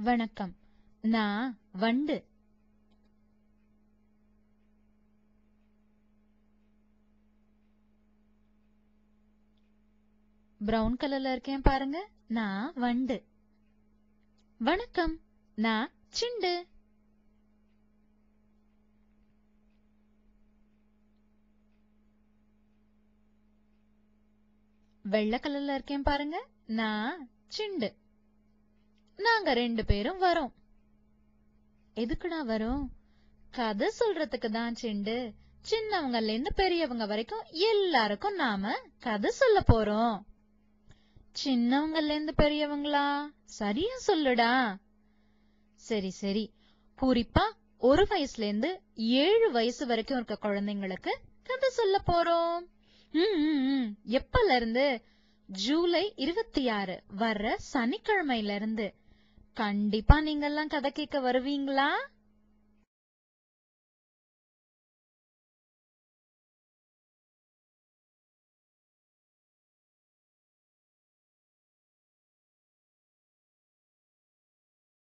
வணக்கம். நான் வண்டு. பிரவுன் கலர்ல இருக்கேன் பாருங்க, நான் வண்டு. வணக்கம், நான் சிண்டு. வெள்ளை கலர்ல இருக்கேன் பாருங்க, நான் சிண்டு. நாங்க 2 பேரும் வரோம். எதுக்குடா வரோம்? கதை சொல்றதுக்கு தான் சிண்டு. சின்னவங்கல இருந்து பெரியவங்க வரைக்கும் எல்லாருக்கும் நாம கதை சொல்ல போறோம். சின்னவங்கல இருந்து பெரியவங்களா? சரியா சொல்லுடா. சரி சரி, குறிப்பா 1 வயசுல இருந்து 7 வயசு வரைக்கும் இருக்க குழந்தைங்களுக்கு கதை சொல்ல போறோம். எப்பல இருந்து? ஜூலை 26 வர்ற சனிக்கிழமையில இருந்து. கண்டிப்பா நீங்க எல்லாம் கதை கேட்க வருவீங்களா?